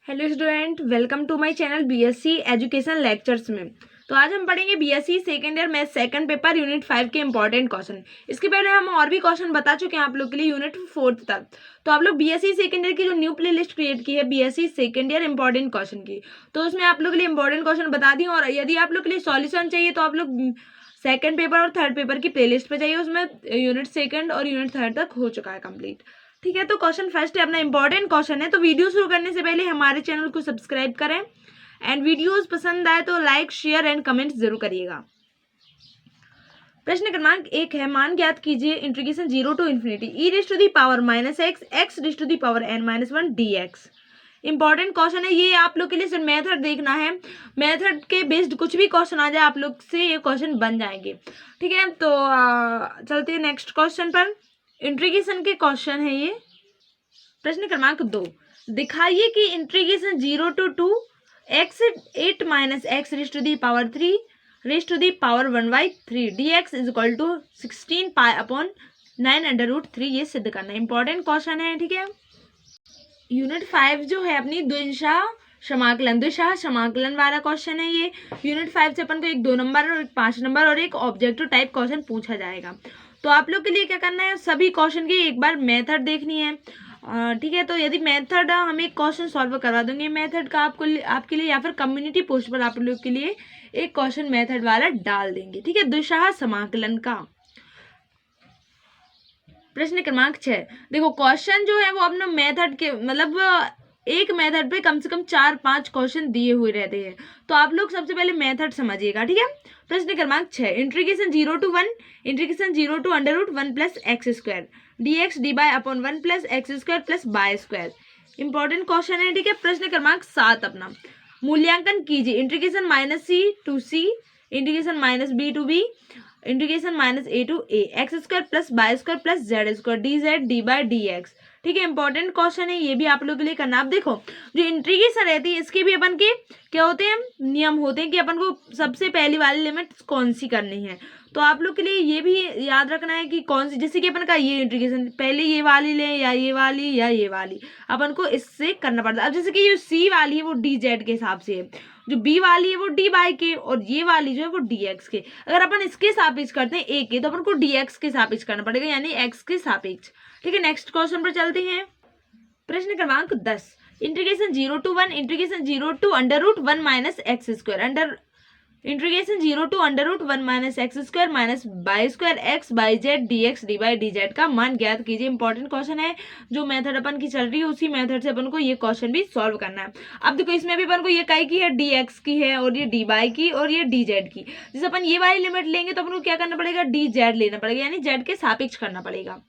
Hello student, welcome to my channel BSc education lectures में। तो आज हम पढ़ेंगे BSc second year math second paper unit 5 के इंपॉर्टेंट क्वेश्चन। इसके पहले हम और भी क्वेश्चन बता चुके हैं आप लोग के लिए यूनिट 4 तक। तो आप लोग बीएससी सेकेंड ईयर की जो न्यू प्लेलिस्ट क्रिएट की है BSc second year important question की, तो उसमें आप लोग के लिए इंपॉर्टेंट क्वेश्चन बता दी। और यदि आप लोग के लिए सॉल्यूशन चाहिए तो आप लोग सेकंड पेपर और थर्ड पेपर की प्लेलिस्ट पे जाइए, उसमें यूनिट सेकंड और यूनिट थर्ड तक हो चुका है कंप्लीट। ठीक है, तो क्वेश्चन फर्स्ट है अपना इंपॉर्टेंट क्वेश्चन है। तो वीडियो शुरू करने से पहले हमारे चैनल को सब्सक्राइब करें एंड वीडियोस पसंद आए तो लाइक शेयर एंड कमेंट जरूर करिएगा। प्रश्न क्रमांक 1 है, मान ज्ञात कीजिए integration 0 to infinity e raise to the power -x x raise to the power n-1 dx। Important question है ये, आप लोग के लिए सिर्फ मेथड देखना है। मेथड के बेस्ड कुछ भी क्वेश्चन आ जाए आप लोग से ये क्वेश्चन बन जाएंगे। ठीक है, तो चलते हैं नेक्स्ट क्वेश्चन पर। इंटीग्रेशन के क्वेश्चन है ये। प्रश्न क्रमांक 2, दिखाइए कि integration 0 to 2 x 8 - x raise to the power 3 raise to the power 1/3 dx is equal to 16 pi upon 9√3 ये सिद्ध करना है। इंपॉर्टेंट क्वेश्चन है। ठीक है, यूनिट 5 जो है अपनी द्विशा समाकलन वाला क्वेश्चन है ये। यूनिट 5 से अपन को एक 2 नंबर और एक 5 नंबर और एक ऑब्जेक्टिव टाइप क्वेश्चन पूछा जाएगा। तो आप लोग के लिए क्या करना है, सभी क्वेश्चन की एक बार मेथड देखनी है। ठीक है, तो यदि मेथड हम एक क्वेश्चन सॉल्व करवा देंगे मेथड का आपके लिए, या फिर कम्युनिटी पोस्ट पर आप लोग के लिए एक क्वेश्चन मेथड वाला डाल देंगे। ठीक है, द्विशा समाकलन का। प्रश्न क्रमांक 6, देखो क्वेश्चन जो है वो अपना मेथड के मतलब एक मेथड पे कम से कम 4-5 क्वेश्चन दिए हुए रहते हैं। तो आप लोग सबसे पहले मेथड समझिएगा। ठीक है, प्रश्न क्रमांक 6, integration 0 to 1 integration 0 to √1 + x² dx dy upon 1 + x² + y²। Important question है। ठीक है, प्रश्न क्रमांक 7 अपना, मूल्यांकन कीजिए integration -c to c integration -b to b integration -a to a x² + y² + z² dz dy dx। ठीक है, इंपॉर्टेंट क्वेश्चन है ये भी आप लोगों के लिए करना। आप देखो जो इंटीग्रेशन रहती है इसके भी अपन के क्या होते हैं, नियम होते हैं कि अपन को सबसे पहली वाली लिमिट कौन सी करनी है। तो आप लोग के लिए ये भी याद रखना है कि कौन सी, जैसे कि अपन का ये इंटीग्रेशन पहले ये वाली ले या ये वाली या ये वाली, अपन को इससे करना पड़ता है। अब जैसे कि जो सी वाली है वो dz के हिसाब से है, जो बी वाली है वो डी बाई के, और ये वाली जो है वो dx के। अगर अपन इसके सापेक्ष करते हैं ए के तो अपन को dx के सापेक्ष करना पड़ेगा, यानी x के सापेक्ष। ठीक है, नेक्स्ट क्वेश्चन पर चलते हैं। प्रश्न क्रमांक 10, integration 0 to 1 integration 0 to √1 - x² integration 0 to √1 - x² - y² x by z dx dy dz का मान ज्ञात कीजिए। इंपॉर्टेंट क्वेश्चन है, जो मेथड अपन की चल रही है उसी मेथड से अपन को ये क्वेश्चन भी सॉल्व करना है। अब देखो इसमें भी अपन को ये काय की है, dx की है, और ये dy की, और ये dz की। जैसे अपन ये वाली लिमिट लेंगे तो अपन को क्या करना पड़ेगा, dz लेना पड़ेगा, यानी z के सापेक्ष करना पड़ेगा।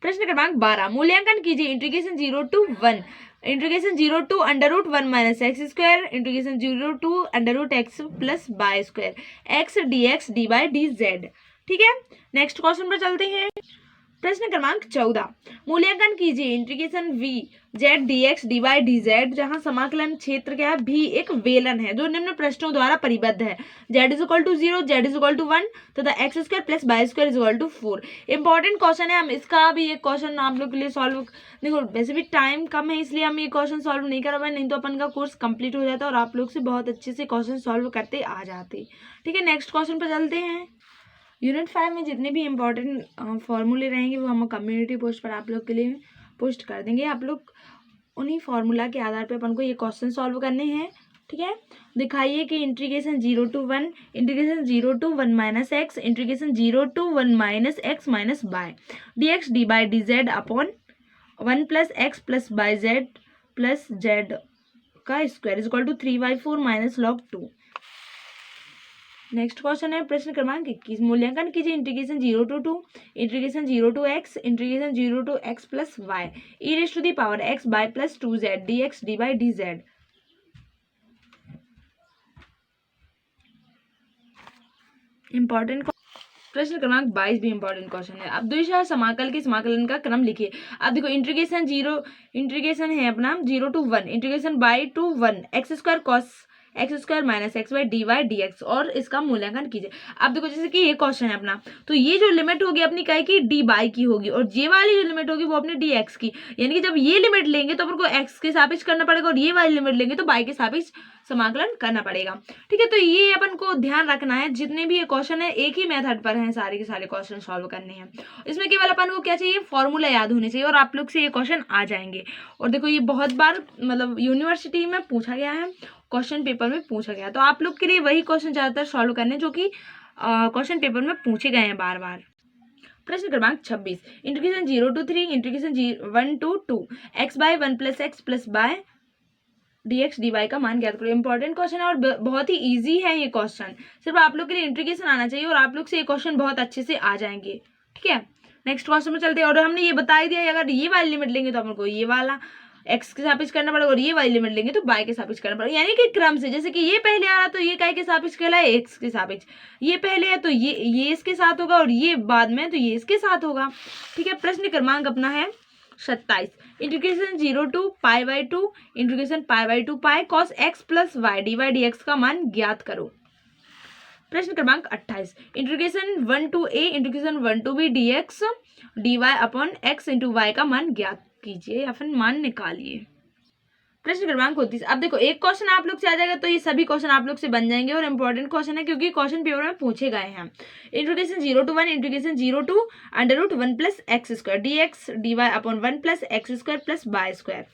प्रश्न क्रमांक 12, मूल्यांकन कीजिए integration 0 to 1 integration 0 to √1 - x² integration 0 to √x + y² x dx dy dz। ठीक है, नेक्स्ट क्वेश्चन पर चलते हैं। प्रश्न क्रमांक 14, मूल्यांकन कीजिए integration v z dx dy dz, जहां समाकलन क्षेत्र क्या है, v एक वेलन है जो निम्न प्रश्नों द्वारा परिबद्ध है, z = 0 z = 1 तथा x² + y² = 4। इंपॉर्टेंट क्वेश्चन है, हम इसका भी एक क्वेश्चन आप लोग के लिए सॉल्व, देखो वैसे भी टाइम कम है इसलिए हम ये क्वेश्चन सॉल्व नहीं कर पाए, नहीं तो अपन का कोर्स कंप्लीट हो जाता और आप लोग से बहुत अच्छे से क्वेश्चन सॉल्व करते आ जाते। ठीक है, नेक्स्ट क्वेश्चन पर चलते हैं। यूनिट 5 में जितने भी इंपॉर्टेंट फॉर्मूले रहेंगे वो हम कम्युनिटी पोस्ट पर आप लोग के लिए पोस्ट कर देंगे। आप लोग उन्हीं फार्मूला के आधार पर अपन को ये क्वेश्चन सॉल्व करने हैं। ठीक है, दिखाइए कि integration 0 to 1 integration 0 to 1 - x integration 0 to 1 - x - y dx dy dz upon 1 + x + yz + z का square is equal to 3/4 - log 2। Next question है प्रश्न क्रमांक 21, मूल्यांकन कीजिए integration 0 to 2 integration 0 to x integration 0 to x + y e raise to the power x by + 2z dx dy dz। Important प्रश्न क्रमांक 22 भी important question है। अब द्विशा समाकल के समाकलन का क्रम लिखिए। अब देखो इंटीग्रेशन है अपना 0 to 1 integration by two 1 x² cos x square minus x y d y d x, और इसका मूल्यांकन कीजिए। अब देखो जैसे कि ये क्वेश्चन है अपना, तो ये जो लिमिट होगी अपनी काय की डी बाई की होगी, और ये वाली जो लिमिट होगी वो अपनी डी एक्स की, यानी कि जब ये लिमिट लेंगे तो अपन को एक्स के सापेक्ष करना पड़ेगा, और ये वाली लिमिट लेंगे तो बाई के सापेक्ष समाकलन करना पड़ेगा। ठीक है, तो ये अपन को ध्यान रखना है, जितने भी ये क्वेश्चन है एक ही मेथड पर हैं, सारे के सारे क्वेश्चन सॉल्व करने हैं। इसमें केवल अपन को क्या चाहिए, फॉर्मूला याद होने चाहिए, और आप लोग से ये क्वेश्चन आ जाएंगे। और देखो ये बहुत बार मतलब यूनिवर्सिटी में पूछा गया है, क्वेश्चन पेपर में पूछा गया, तो आप लोग के लिए वही क्वेश्चन ज्यादातर सॉल्व करने जो कि क्वेश्चन पेपर में पूछे गए हैं बार बार। प्रश्न क्रमांक 26, integration 0 to 3 integration 1 to 2 x by 1 plus x plus y dx dy का मान ज्ञात करो। इंपॉर्टेंट क्वेश्चन है और बहुत ही इजी है ये क्वेश्चन, सिर्फ आप लोग के लिए इंटीग्रेशन आना चाहिए और आप लोग से ये क्वेश्चन बहुत अच्छे से आ जाएंगे। ठीक है, नेक्स्ट क्वेश्चन में चलते हैं। और हमने ये बता ही दिया, अगर ये वाली लिमिट लेंगे तो अपन को ये वाला एक्स के सापेक्ष करना पड़ेगा, और ये वाली लिमिट लेंगे तो बाय के सापेक्ष करना पड़ेगा, यानी कि क्रम से, जैसे कि ये पहले आ रहा तो ये काय के सापेक्ष कहलाए, एक्स के सापेक्ष, ये पहले है तो ये इसके साथ होगा, और ये बाद में तो ये इसके साथ होगा। ठीक है, प्रश्न क्रमांक अपना है 27, integration 0 to pi by 2 integration pi by 2 pi cos x plus y d y d x का मान ज्ञात करो। प्रश्न क्रमांक 28, integration 1 to a integration 1 to b d x d y upon x into y का मान ज्ञात कीजिए या फिर मान निकालिए। प्रश्न क्रमांक 29, अब देखो एक क्वेश्चन आप लोग से आ जाएगा तो ये सभी क्वेश्चन आप लोग से बन जाएंगे, और इंपॉर्टेंट क्वेश्चन है क्योंकि क्वेश्चन पेपर में पूछे गए हैं। Integration 0 to 1 integration 0 to under root 1 plus x square d x d y upon 1 plus x square plus y square.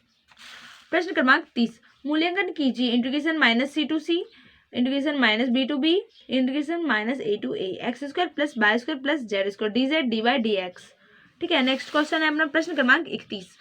प्रश्न क्रमांक 30, मूल्यांकन कीजिए integration minus c to c integration minus b to b integration minus a to a x square plus y square plus z square d z d y d x. ठीक है, next question है अपना प्रश्न क्रमांक 31,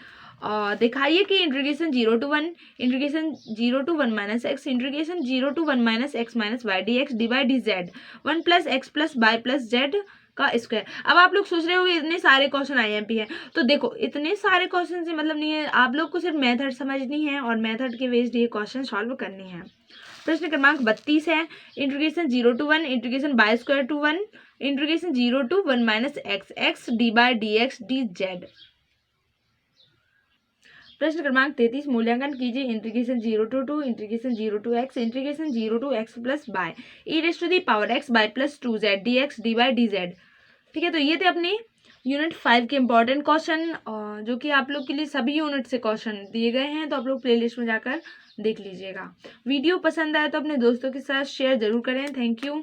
दिखाइए कि integration 0 to 1 integration 0 to 1 minus x integration 0 to 1 minus x minus y d x d y d z 1 plus x plus y plus z का square. अब आप लोग सोच रहे हो इतने सारे क्वेश्चन आईएमपी हैं, तो देखो इतने सारे क्वेश्चन से मतलब नहीं है, आप लोग को सिर्फ मेथड समझनी है और मेथड के बेस्ड ये क्वेश्चन सॉल्व करने हैं। प्रश्न क्रमांक 32 है, integration 0 to 1 integration y square to 1 integration 0 to 1 minus x x d y d x d z. प्रश्न क्रमांक 33, मूल्यांकन कीजिए integration 0 to 2 integration 0 to x integration 0 to x plus y e raise to the power x y plus 2z d x d y d z. ठीक है, तो ये थे अपने यूनिट 5 के इंपॉर्टेंट क्वेश्चन, जो कि आप लोग के लिए सभी यूनिट से क्वेश्चन दिए गए हैं, तो आप लोग प्लेलिस्ट में जाकर देख लीजिएगा। वीडियो पसंद आए तो अपने दोस्तों के साथ शेयर जरूर करें। Thank you.